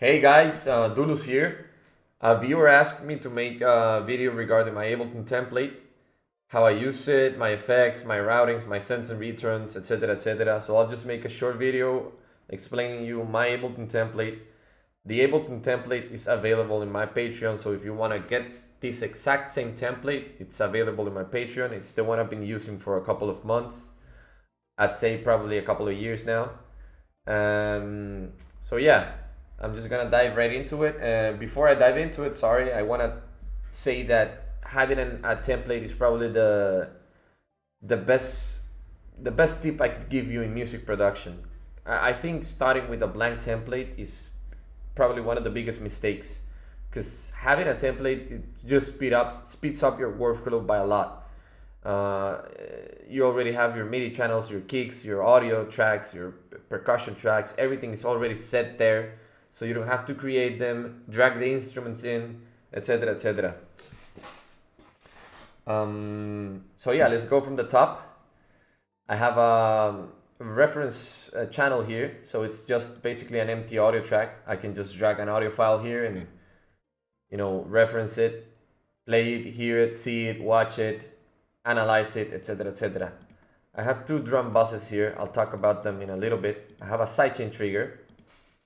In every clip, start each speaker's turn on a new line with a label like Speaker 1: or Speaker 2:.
Speaker 1: Hey guys, Dulus here. A viewer asked me to make a video regarding my Ableton template, how I use it, my effects, my routings, my sends and returns, etc, etc. So I'll just make a short video explaining you my Ableton template. The Ableton template is available in my Patreon, so if you want to get this exact same template, it's available in my Patreon. It's the one I've been using for a couple of months. I'd say probably a couple of years now. So yeah, I'm just gonna dive right into it. Before I dive into it, sorry, I wanna say that having a template is probably the best the best tip I could give you in music production. I think starting with a blank template is probably one of the biggest mistakes, because having a template, it just speeds up your workflow by a lot. You already have your MIDI channels, your kicks, your audio tracks, your percussion tracks. Everything is already set there, so you don't have to create them, drag the instruments in, etc, etc. So yeah, let's go from the top. I have a reference channel here, so it's just basically an empty audio track. I can just drag an audio file here and reference it, play it, hear it, see it, watch it, analyze it, etc, etc. I have two drum buses here. I'll talk about them in a little bit. I have a sidechain trigger.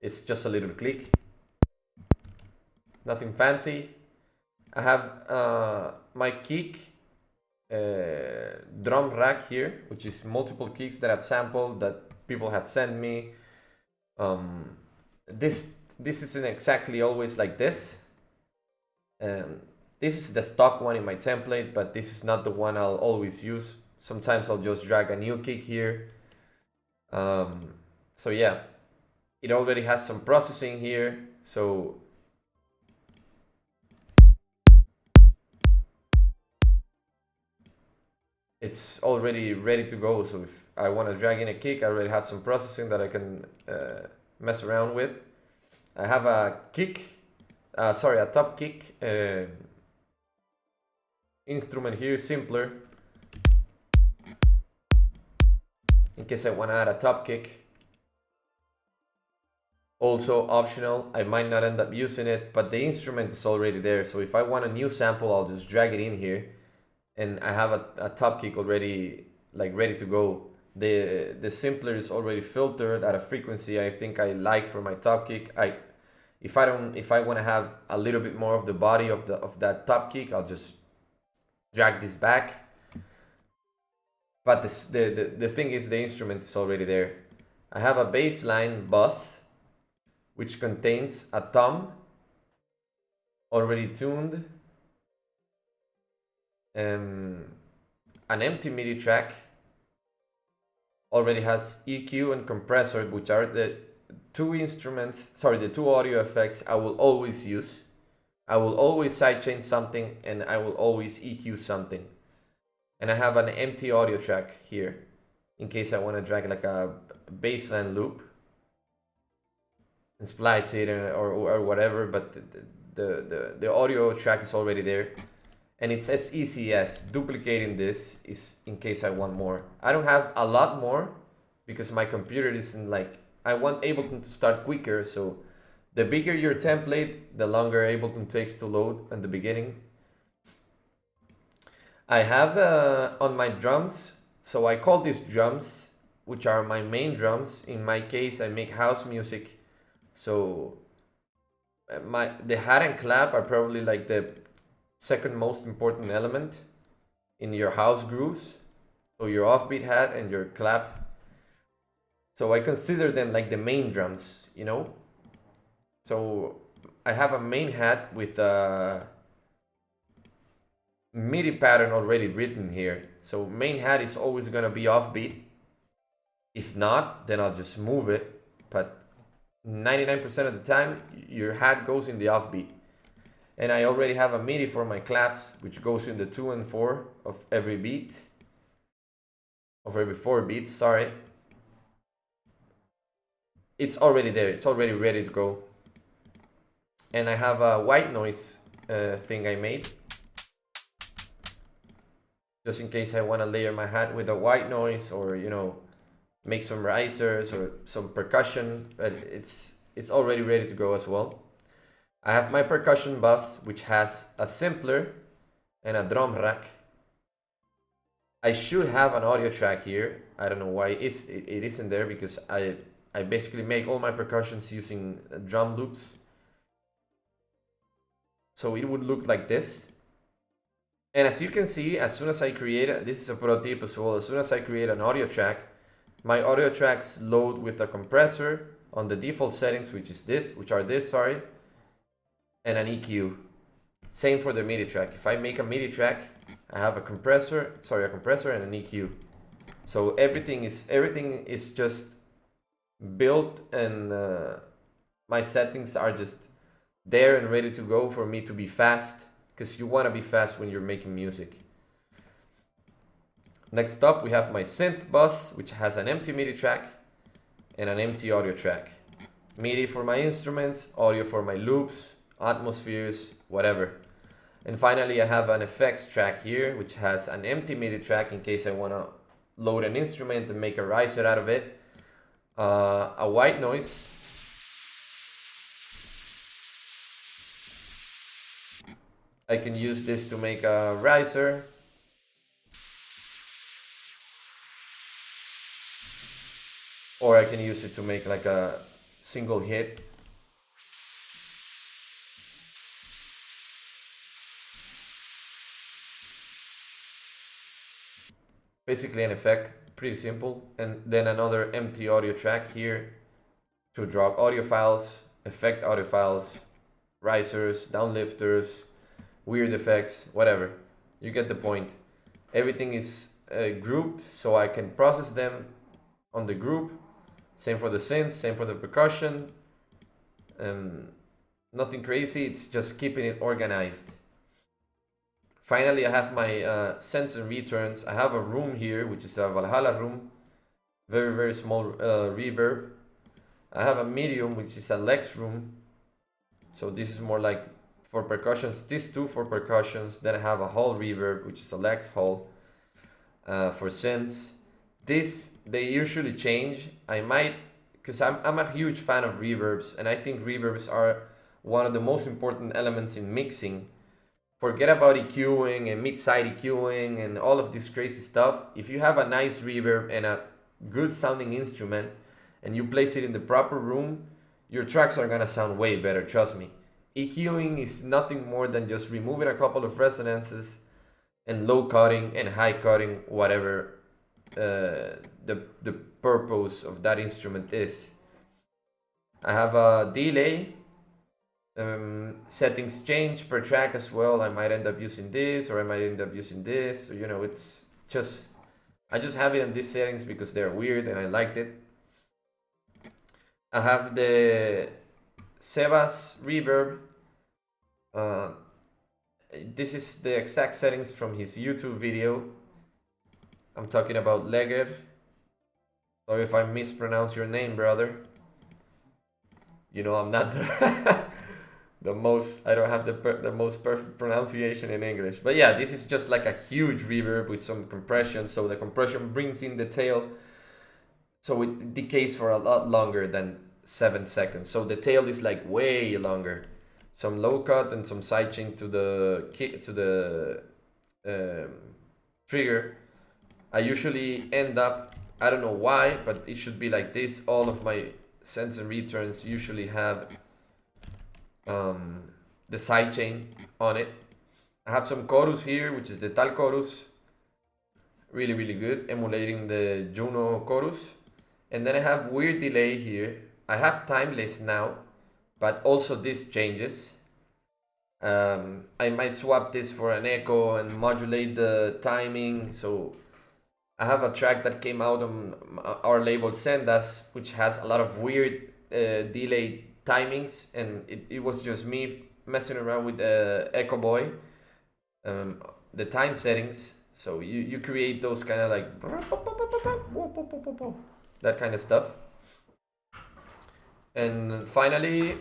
Speaker 1: It's just a little click, nothing fancy. I have my kick drum rack here, which is multiple kicks that I've sampled that people have sent me. This isn't exactly always like this. This is the stock one in my template, but this is not the one I'll always use. Sometimes I'll just drag a new kick here. So yeah, it already has some processing here, so it's already ready to go. So if I want to drag in a kick, I already have some processing that I can mess around with. I have a a top kick instrument here, simpler, in case I want to add a top kick. Also optional, I might not end up using it, but the instrument is already there. So if I want a new sample, I'll just drag it in here, and I have a top kick already, like, ready to go. The simpler is already filtered at a frequency I think I like for my top kick. If I want to have a little bit more of the body of that top kick, I'll just drag this back. But the thing is, the instrument is already there. I have a bassline bus, which contains a tom already tuned, an empty MIDI track, already has EQ and compressor, which are the two audio effects I will always use. I will always sidechain something, and I will always EQ something. And I have an empty audio track here, in case I want to drag like a bassline loop and splice it or whatever, but the audio track is already there. And it's as easy as duplicating this, is in case I want more. I don't have a lot more because my computer isn't like, I want Ableton to start quicker, so the bigger your template, the longer Ableton takes to load in the beginning. I have on my drums, so I call these drums, which are my main drums. In my case, I make house music, so the hat and clap are probably like the second most important element in your house grooves. So your offbeat hat and your clap. So I consider them like the main drums, So I have a main hat with a MIDI pattern already written here. So main hat is always gonna be offbeat. If not, then I'll just move it. But 99% of the time, your hat goes in the offbeat. And I already have a MIDI for my claps, which goes in the 2 and 4 of every beat. Of every 4 beats, sorry. It's already there, it's already ready to go. And I have a white noise thing I made, just in case I want to layer my hat with a white noise, or make some risers or some percussion. But it's it's already ready to go as well. I have my percussion bus, which has a sampler and a drum rack. I should have an audio track here. I don't know why it isn't there, because I basically make all my percussions using drum loops. So it would look like this. And as you can see, as soon as I create, this is a pro tip as well, as soon as I create an audio track, my audio tracks load with a compressor on the default settings, which are this, and an EQ. Same for the MIDI track. If I make a MIDI track, I have a compressor and an EQ. So everything is just built, and my settings are just there and ready to go for me to be fast, because you want to be fast when you're making music. Next up, we have my synth bus, which has an empty MIDI track and an empty audio track. MIDI for my instruments, audio for my loops, atmospheres, whatever. And finally, I have an effects track here, which has an empty MIDI track in case I want to load an instrument and make a riser out of it. A white noise. I can use this to make a riser. Or I can use it to make like a single hit. Basically an effect, pretty simple. And then another empty audio track here to drop audio files, effect audio files, risers, downlifters, weird effects, whatever. You get the point. Everything is grouped, so I can process them on the group. Same for the synths, same for the percussion. Nothing crazy, it's just keeping it organized. Finally, I have my sends and returns. I have a room here, which is a Valhalla room. Very, very small reverb. I have a medium, which is a Lex room. So this is more like for percussions. These two for percussions. Then I have a hall reverb, which is a Lex hall for synths. They usually change. I might, because I'm a huge fan of reverbs, and I think reverbs are one of the most important elements in mixing. Forget about EQing and mid-side EQing and all of this crazy stuff. If you have a nice reverb and a good sounding instrument and you place it in the proper room, your tracks are gonna sound way better, trust me. EQing is nothing more than just removing a couple of resonances and low cutting and high cutting, whatever the purpose of that instrument is. I have a delay. Settings change per track as well. I might end up using this, or I might end up using this. So, you know, it's just, I just have it in these settings because they're weird and I liked it. I have the Sebas reverb. This is the exact settings from his YouTube video. I'm talking about Leger. Sorry if I mispronounce your name, brother. You know, I'm not I don't have the most perfect pronunciation in English. But yeah, this is just like a huge reverb with some compression. So the compression brings in the tail. So it decays for a lot longer than 7 seconds. So the tail is like way longer. Some low cut and some sidechain to the trigger. I usually end up, I don't know why, but it should be like this. All of my sends and returns usually have the sidechain on it. I have some chorus here, which is the Tal chorus. Really, really good, emulating the Juno chorus. And then I have weird delay here. I have timeless now, but also this changes. I might swap this for an echo and modulate the timing. So I have a track that came out on our label Sendas, which has a lot of weird delay timings, and it was just me messing around with the Echo Boy, the time settings. So you create those kind of like that kind of stuff. And finally,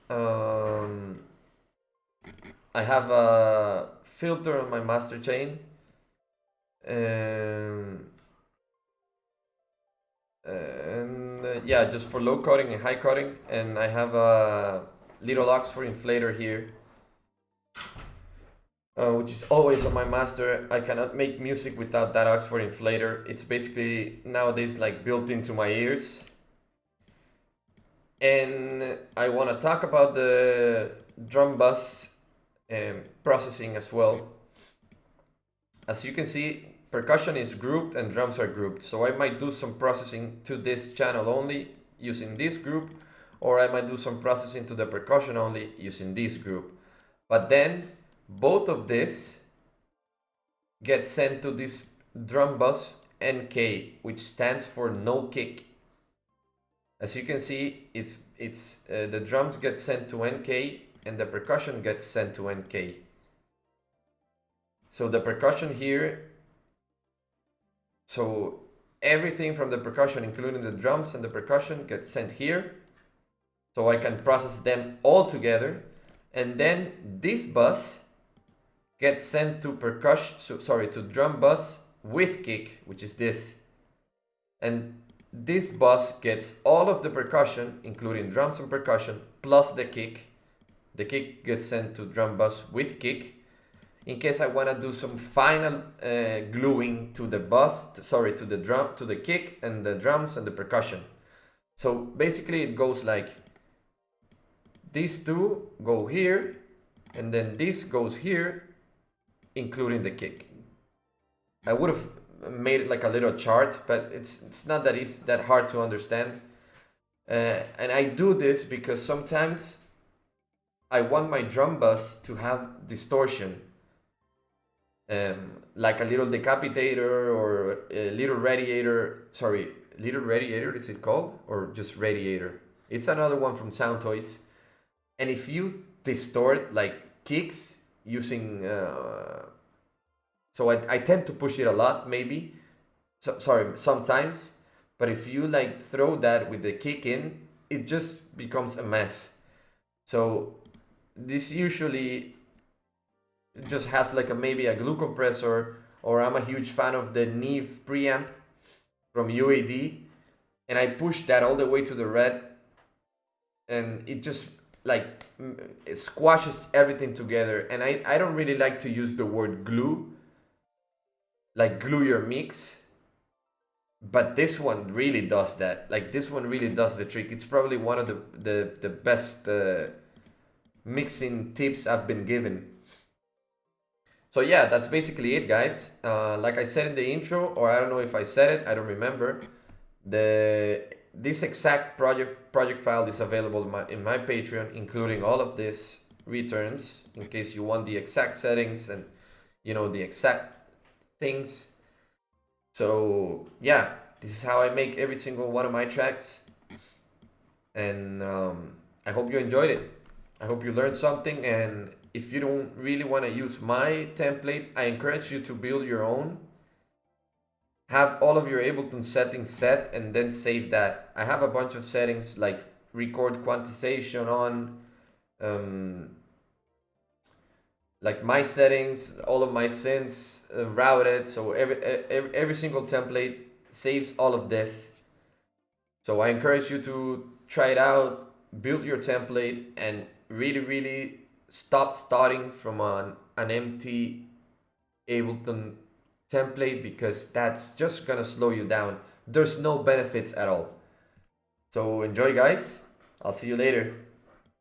Speaker 1: I have a filter on my master chain. And yeah, just for low cutting and high cutting, and I have a little aux for inflator here, which is always on my master. I cannot make music without that aux for inflator. It's basically nowadays like built into my ears. And I want to talk about the drum bus processing as well. As you can see, percussion is grouped and drums are grouped. So I might do some processing to this channel only using this group, or I might do some processing to the percussion only using this group. But then both of this get sent to this drum bus NK, which stands for no kick. As you can see, it's the drums get sent to NK and the percussion gets sent to NK. So the percussion here, so everything from the percussion, including the drums and the percussion, gets sent here. So I can process them all together. And then this bus gets sent to to drum bus with kick, which is this. And this bus gets all of the percussion, including drums and percussion, plus the kick. The kick gets sent to drum bus with kick. In case I want to do some final gluing to the bus, to the drum, to the kick and the drums and the percussion. So basically it goes like these two go here, and then this goes here, including the kick. I would have made it like a little chart, but it's not that easy, that hard to understand. And I do this because sometimes I want my drum bus to have distortion, like a little decapitator or a little radiator. Sorry, little radiator is it called, or just radiator? It's another one from Sound Toys. And if you distort like kicks using so I tend to push it a lot, maybe. Sometimes. But if you like throw that with the kick in, it just becomes a mess. So this usually just has like maybe a glue compressor, or I'm a huge fan of the Neve preamp from UAD, and I push that all the way to the red, and it just like it squashes everything together. And I don't really like to use the word glue, like glue your mix, but this one really does that. Like this one really does the trick. It's probably one of the best mixing tips I've been given. So yeah, that's basically it, guys. Like I said in the intro, or I don't know if I said it, I don't remember. This exact project file is available in my Patreon, including all of these returns, in case you want the exact settings and the exact things. So yeah, this is how I make every single one of my tracks, and I hope you enjoyed it. I hope you learned something, and if you don't really want to use my template, I encourage you to build your own. Have all of your Ableton settings set and then save that. I have a bunch of settings like record quantization on, like my settings, all of my synths routed. So every single template saves all of this. So I encourage you to try it out, build your template, and really stop starting from an empty Ableton template, because that's just gonna slow you down. There's no benefits at all. So enjoy, guys. I'll see you later.